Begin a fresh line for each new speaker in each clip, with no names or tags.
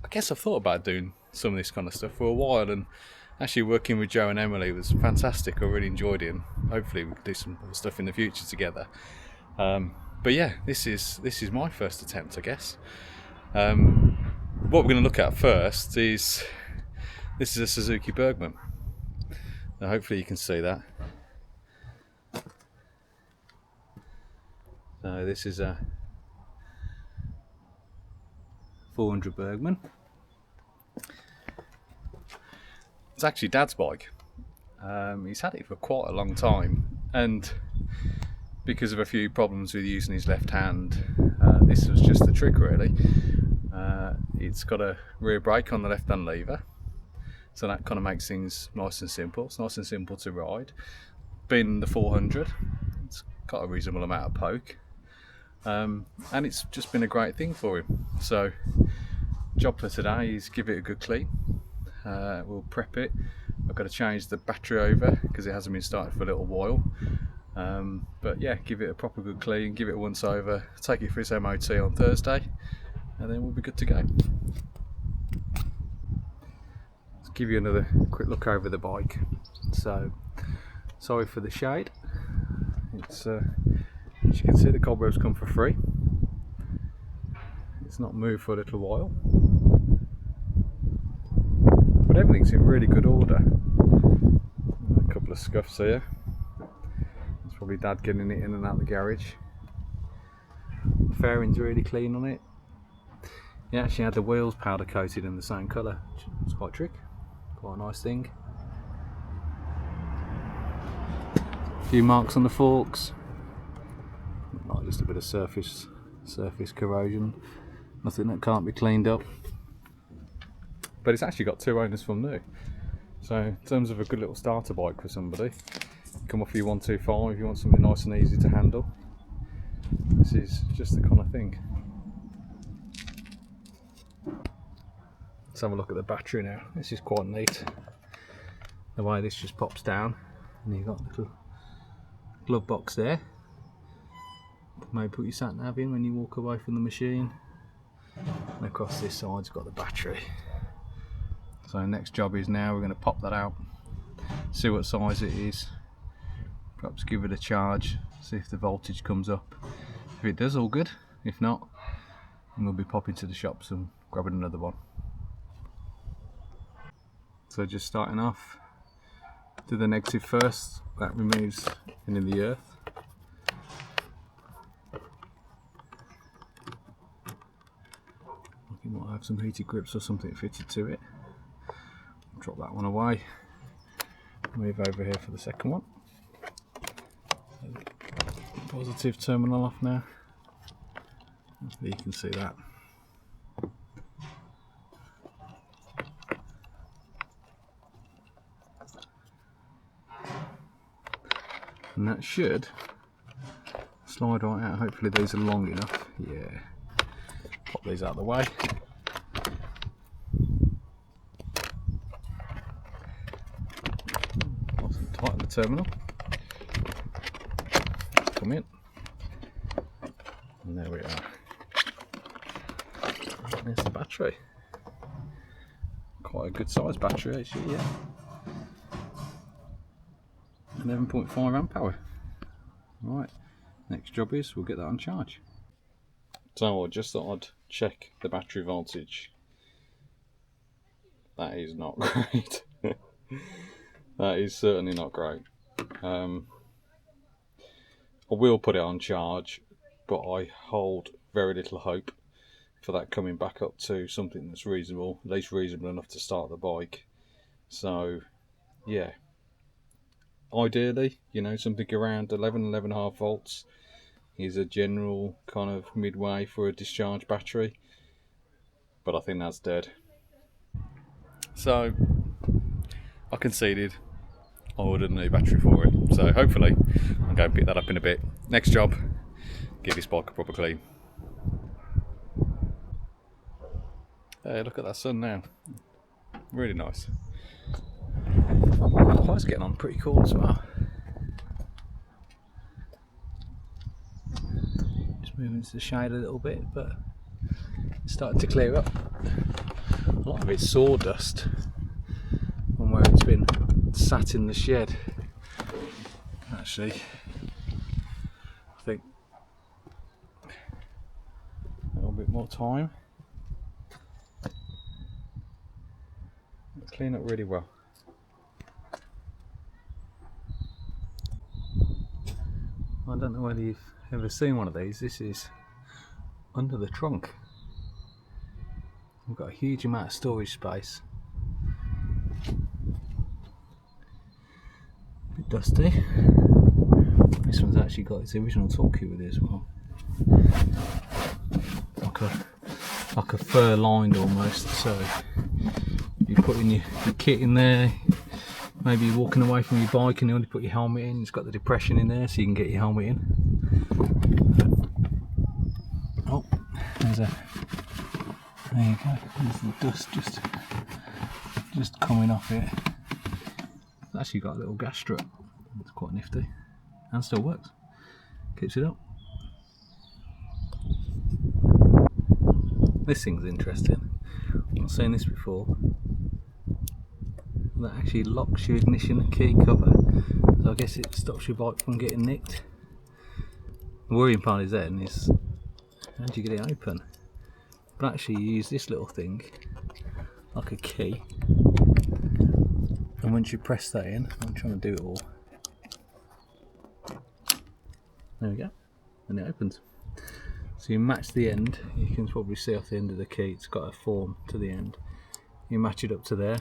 I guess I've thought about doing some of this kind of stuff for a while, and actually working with Joe and Emily was fantastic. I really enjoyed it, and hopefully we can do some other stuff in the future together. But yeah, this is my first attempt, I guess. What we're going to look at first is this is a Suzuki Burgman. Now hopefully you can see that. So this is a 400 Burgman. It's actually Dad's bike. He's had it for quite a long time, and because of a few problems with using his left hand, this was just the trick really. It's got a rear brake on the left hand lever, so that kind of makes things nice and simple. It's nice and simple to ride. Being the 400, it's got a reasonable amount of poke, and it's just been a great thing for him. So job for today is give it a good clean. We'll prep it. I've got to change the battery over because it hasn't been started for a little while. But yeah, give it a proper good clean, give it a once over, take it for its MOT on Thursday, and then we'll be good to go. Let's give you another quick look over the bike. So, sorry for the shade. It's as you can see, the cobwebs come for free. It's not moved for a little while, but everything's in really good order. A couple of scuffs here. It's probably Dad getting it in and out the garage. The fairing's really clean on it. He actually had the wheels powder coated in the same colour, which was quite a trick. Quite a nice thing. A few marks on the forks. Like just a bit of surface corrosion. Nothing that can't be cleaned up. But it's actually got two owners from new. So in terms of a good little starter bike for somebody, come off your 125, you want something nice and easy to handle. This is just the kind of thing. Let's have a look at the battery now. This is quite neat. The way this just pops down, and you've got a little glove box there. Maybe put your sat nav in when you walk away from the machine. And across this side's got the battery. So next job is now we're going to pop that out, see what size it is, perhaps give it a charge, see if the voltage comes up. If it does, all good. If not, then we'll be popping to the shops and grabbing another one. So just starting off, do the negative first. That removes any of the earth. You might have some heated grips or something fitted to it. Drop that one away. Move over here for the second one. Positive terminal off now. Hopefully you can see that. And that should slide right out. Hopefully these are long enough. Yeah. Pop these out of the way. Nice and tighten the terminal. Come in. And there we are. There's the battery. Quite a good size battery actually, yeah. 11.5 amp hour. Right, next job is we'll get that on charge. So I just thought I'd check the battery voltage. That is not great. That is certainly not great. I will put it on charge, but I hold very little hope for that coming back up to something that's reasonable, at least reasonable enough to start the bike. So yeah, ideally, you know, something around 11.5 volts is a general kind of midway for a discharge battery, but I think that's dead. So I conceded I ordered a new battery for it, so hopefully I'll go and pick that up in a bit. Next job, give this bike a proper clean. Hey, look at that sun now, really nice. The light's getting on pretty cool as well. Just moving into the shade a little bit, but it's starting to clear up. a lot of it's sawdust from where it's been sat in the shed. Actually, I think a little bit more time. It'll clean up really well. I don't know whether you've ever seen one of these. This is under the trunk. We've got a huge amount of storage space. A bit dusty. This one's actually got its original toolkit with it as well. Like a fur lined almost, so you put in your kit in there. Maybe you're walking away from your bike and you only put your helmet in. It's got the depression in there so you can get your helmet in. Oh, there you go. There's the dust just coming off it. It's actually got a little gas strut. It's quite nifty and still works. Keeps it up. This thing's interesting. I've not seen this before. That actually locks your ignition key cover, so I guess it stops your bike from getting nicked. The worrying part is then is how do you get it open? But actually you use this little thing like a key, and once you press that in, I'm trying to do it all. There we go, and it opens. So you match the end, you can probably see off the end of the key, it's got a form to the end. You match it up to there.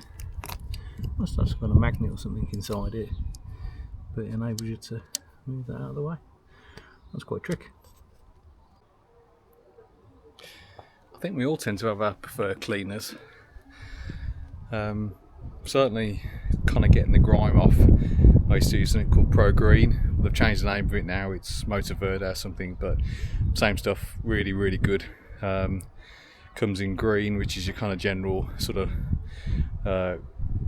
Must have got a magnet or something inside it, but it enables you to move that out of the way. That's quite a trick. I think we all tend to have our preferred cleaners. Certainly kind of getting the grime off. I used to use something called Pro Green. They've changed the name of it now, it's Motor Verde or something, but same stuff, really, really good. Comes in green, which is your kind of general sort of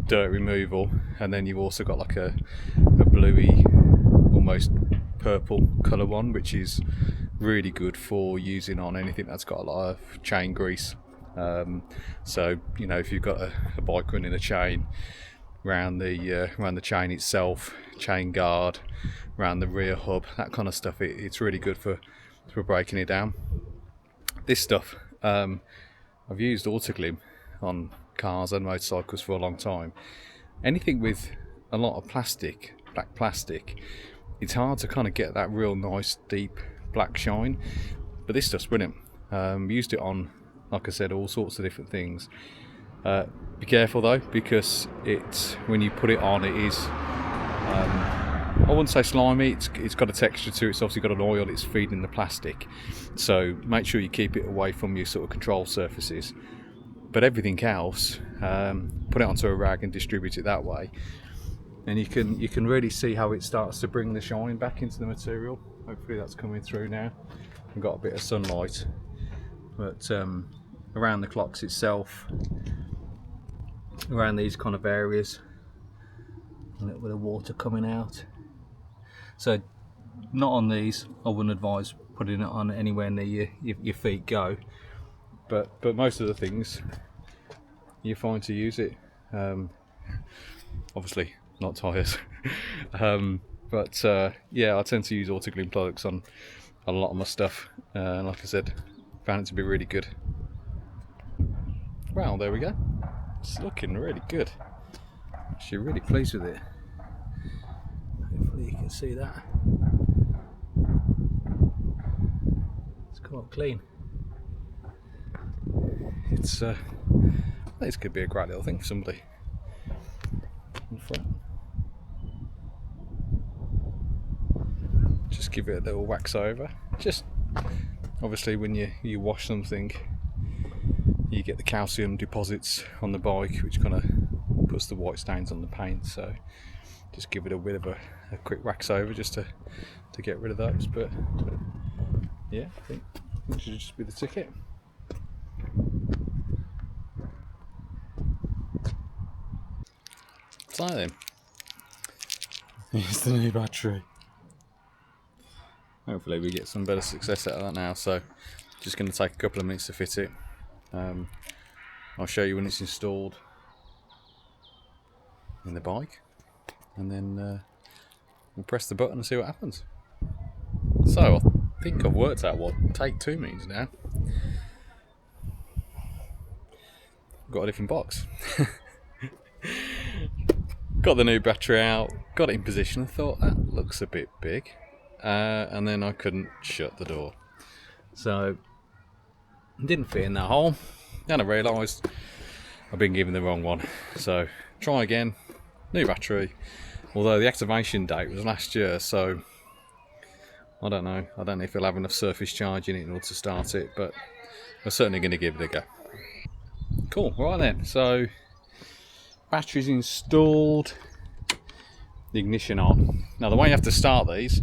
dirt removal, and then you've also got like a bluey, almost purple colour one, which is really good for using on anything that's got a lot of chain grease. So you know, if you've got a bike running a chain around the chain itself, chain guard, around the rear hub, that kind of stuff, it's really good for breaking it down. This stuff, I've used Autoglym on cars and motorcycles for a long time. Anything with a lot of plastic, black plastic, it's hard to kind of get that real nice deep black shine, but this stuff's brilliant. Used it on, like I said, all sorts of different things. Be careful though, because when you put it on, it is I wouldn't say slimy, it's got a texture to it, it's obviously got an oil, it's feeding the plastic, so make sure you keep it away from your sort of control surfaces. But everything else, put it onto a rag and distribute it that way, and you can really see how it starts to bring the shine back into the material. Hopefully that's coming through now. I've got a bit of sunlight, but around the clocks itself, around these kind of areas, a little bit of water coming out. So not on these, I wouldn't advise putting it on anywhere near your feet go, but most of the things you're fine to use it. Obviously not tyres. But yeah, I tend to use Autoglym products on a lot of my stuff, and like I said, found it to be really good. Well, there we go. It's looking really good. Actually really pleased with it. Hopefully you can see that. It's come up clean. This could be a great little thing for somebody in front. Just give it a little wax over. Just obviously when you wash something, you get the calcium deposits on the bike, which kind of puts the white stains on the paint, so just give it a bit of a quick wax over just to get rid of those. But yeah, I think it should just be the ticket. So then, here's the new battery. Hopefully we get some better success out of that now, so just going to take a couple of minutes to fit it. I'll show you when it's installed in the bike, and then we'll press the button and see what happens. So I think I've worked out what take 2 means now. Got a different box. Got the new battery out, got it in position, and thought that looks a bit big, and then I couldn't shut the door, so it didn't fit in that hole. Then I realised I've been given the wrong one, so try again, new battery, although the activation date was last year, so I don't know if it'll have enough surface charge in it in order to start it, but we're certainly going to give it a go. Cool, right then, so battery's installed, the ignition on. Now the way you have to start these,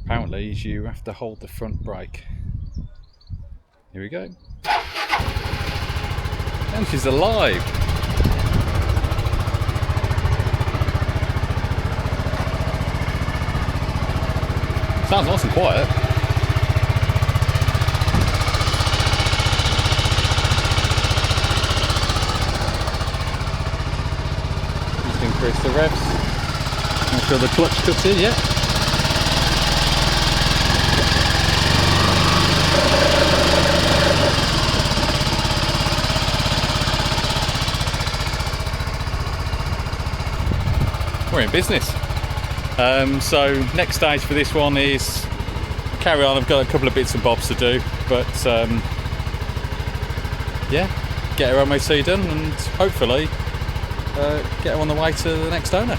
apparently, is you have to hold the front brake. Here we go. And she's alive. Sounds nice and quiet. Just increase the revs. Make sure the clutch cuts in, yeah. We're in business. So next stage for this one is carry on. I've got a couple of bits and bobs to do, but yeah, get her MOT done and hopefully get her on the way to the next owner.